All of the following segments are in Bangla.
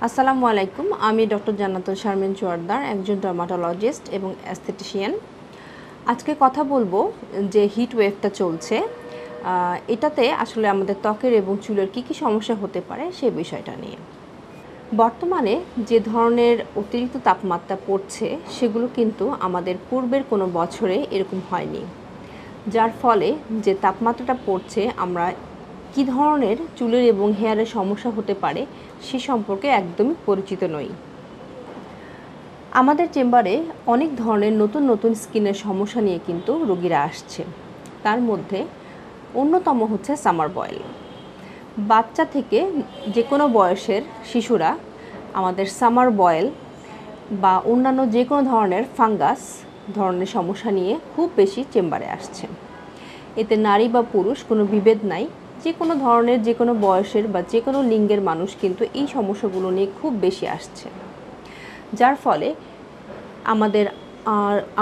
আসসালামু আলাইকুম। আমি ডক্টর জান্নাতুল শারমিন চুয়ারদার, একজন ডার্মাটোলজিস্ট এবং অ্যাস্থেটিশিয়ান। আজকে কথা বলবো যে হিট ওয়েভটা চলছে, এটাতে আসলে আমাদের ত্বকের এবং চুলের কী কী সমস্যা হতে পারে সেই বিষয়টা নিয়ে। বর্তমানে যে ধরনের অতিরিক্ত তাপমাত্রা পড়ছে সেগুলো কিন্তু আমাদের পূর্বের কোনো বছরে এরকম হয়নি, যার ফলে যে তাপমাত্রাটা পড়ছে আমরা কী ধরনের চুলের এবং হেয়ারের সমস্যা হতে পারে সে সম্পর্কে একদমই পরিচিত নই। আমাদের চেম্বারে অনেক ধরনের নতুন নতুন স্কিনের সমস্যা নিয়ে কিন্তু রোগীরা আসছে। তার মধ্যে অন্যতম হচ্ছে সামার বয়েল। বাচ্চা থেকে যে কোনো বয়সের শিশুরা আমাদের সামার বয়েল বা অন্যান্য যে কোনো ধরনের ফাঙ্গাস ধরনের সমস্যা নিয়ে খুব বেশি চেম্বারে আসছে। এতে নারী বা পুরুষ কোনো বিভেদ নাই, যে কোনো ধরনের যে কোনো বয়সের বা যে কোনো লিঙ্গের মানুষ কিন্তু এই সমস্যাগুলো নিয়ে খুব বেশি আসছে, যার ফলে আমাদের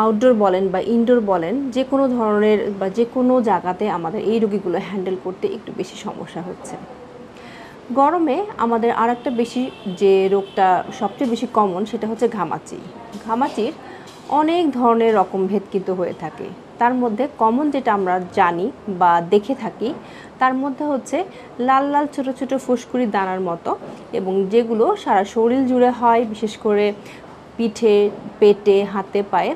আউটডোর বলেন বা ইনডোর বলেন যে কোনো ধরনের বা যে কোনো জায়গাতে আমাদের এই রোগীগুলো হ্যান্ডেল করতে একটু বেশি সমস্যা হচ্ছে। গরমে আমাদের আরেকটা বেশি যে রোগটা সবচেয়ে বেশি কমন সেটা হচ্ছে ঘামাচি। ঘামাচির অনেক ধরনের রকমভেদ কিন্তু হয়ে থাকে। তার মধ্যে কমন যেটা আমরা জানি বা দেখে থাকি তার মধ্যে হচ্ছে লাল লাল ছোট ছোট ফুসকুড়ি দানার মতো, এবং যেগুলো সারা শরীর জুড়ে হয়, বিশেষ করে পিঠে, পেটে, হাতে, পায়ে,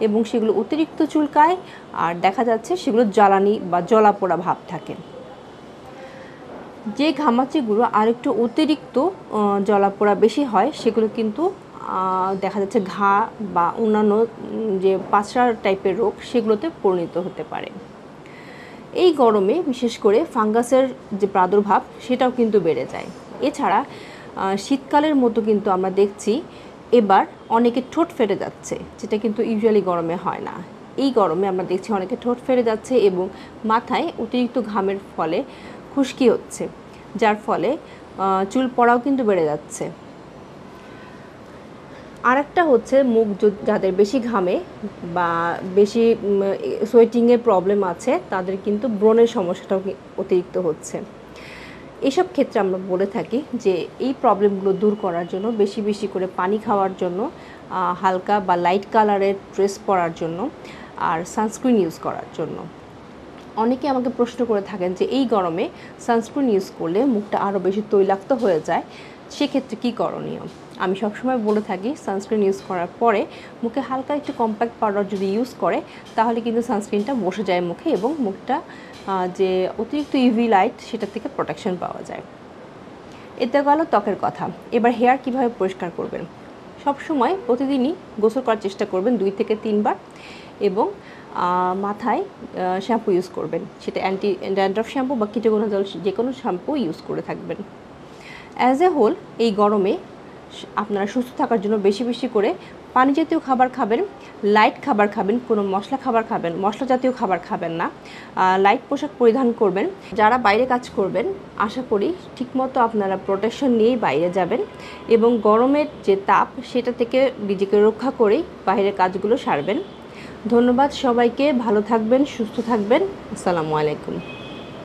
এবং সেগুলো অতিরিক্ত চুলকায় আর দেখা যাচ্ছে সেগুলো জ্বালানি বা জ্বলাপোড়া ভাব থাকে। যে ঘামাচিগুলো আরেকটু অতিরিক্ত জ্বলাপোড়া বেশি হয় সেগুলো কিন্তু দেখা যাচ্ছে ঘা বা অন্যান্য যে পাছড়া টাইপের রোগ সেগুলোতে পরিণত হতে পারে। এই গরমে বিশেষ করে ফাঙ্গাসের যে প্রাদুর্ভাব সেটাও কিন্তু বেড়ে যায়। এছাড়া শীতকালের মতো কিন্তু আমরা দেখছি এবার অনেকে ঠোঁট ফেটে যাচ্ছে, যেটা কিন্তু ইউজুয়ালি গরমে হয় না। এই গরমে আমরা দেখছি অনেকে ঠোঁট ফেটে যাচ্ছে এবং মাথায় অতিরিক্ত ঘামের ফলে খুশকি হচ্ছে, যার ফলে চুল পড়াও কিন্তু বেড়ে যাচ্ছে। আরেকটা হচ্ছে মুখ যাদের বেশি ঘামে বা বেশি সোয়েটিংয়ের প্রবলেম আছে তাদের কিন্তু ব্রণের সমস্যাটাও অতিরিক্ত হচ্ছে। এসব ক্ষেত্রে আমরা বলে থাকি যে এই প্রবলেমগুলো দূর করার জন্য বেশি বেশি করে পানি খাওয়ার জন্য, হালকা বা লাইট কালারের ড্রেস পরার জন্য, আর সানস্ক্রিন ইউজ করার জন্য। অনেকে আমাকে প্রশ্ন করে থাকেন যে এই গরমে সানস্ক্রিন ইউজ করলে মুখটা আরও বেশি তৈলাক্ত হয়ে যায়, সেক্ষেত্রে কী করণীয়। আমি সবসময় বলে থাকি সানস্ক্রিন ইউজ করার পরে মুখে হালকা একটু কম্প্যাক্ট পাউডার যদি ইউজ করে তাহলে কিন্তু সানস্ক্রিনটা বসে যায় মুখে এবং মুখটা যে অতিরিক্ত ইউভি লাইট সেটা থেকে প্রোটেকশন পাওয়া যায়। এতে গেল ত্বকের কথা। এবার হেয়ার কিভাবে পরিষ্কার করবেন। সবসময় প্রতিদিনই গোসল করার চেষ্টা করবেন 2 থেকে 3 বার, এবং মাথায় শ্যাম্পু ইউজ করবেন, সেটা অ্যান্টি ড্যান্ড্রফ শ্যাম্পু বা কিটোকোনাজল যে কোনো শ্যাম্পু ইউজ করে থাকবেন। অ্যাজ এ হোল এই গরমে আপনারা সুস্থ থাকার জন্য বেশি বেশি করে পানি জাতীয় খাবার খাবেন, লাইট খাবার খাবেন, কোনো মশলা জাতীয় খাবার খাবেন না, লাইট পোশাক পরিধান করবেন। যারা বাইরে কাজ করবেন আশা করি ঠিকমতো আপনারা প্রোটেকশন নিয়েই বাইরে যাবেন এবং গরমের যে তাপ সেটা থেকে নিজেকে রক্ষা করেই বাইরের কাজগুলো সারবেন। ধন্যবাদ সবাইকে, ভালো থাকবেন, সুস্থ থাকবেন। আসসালামু আলাইকুম।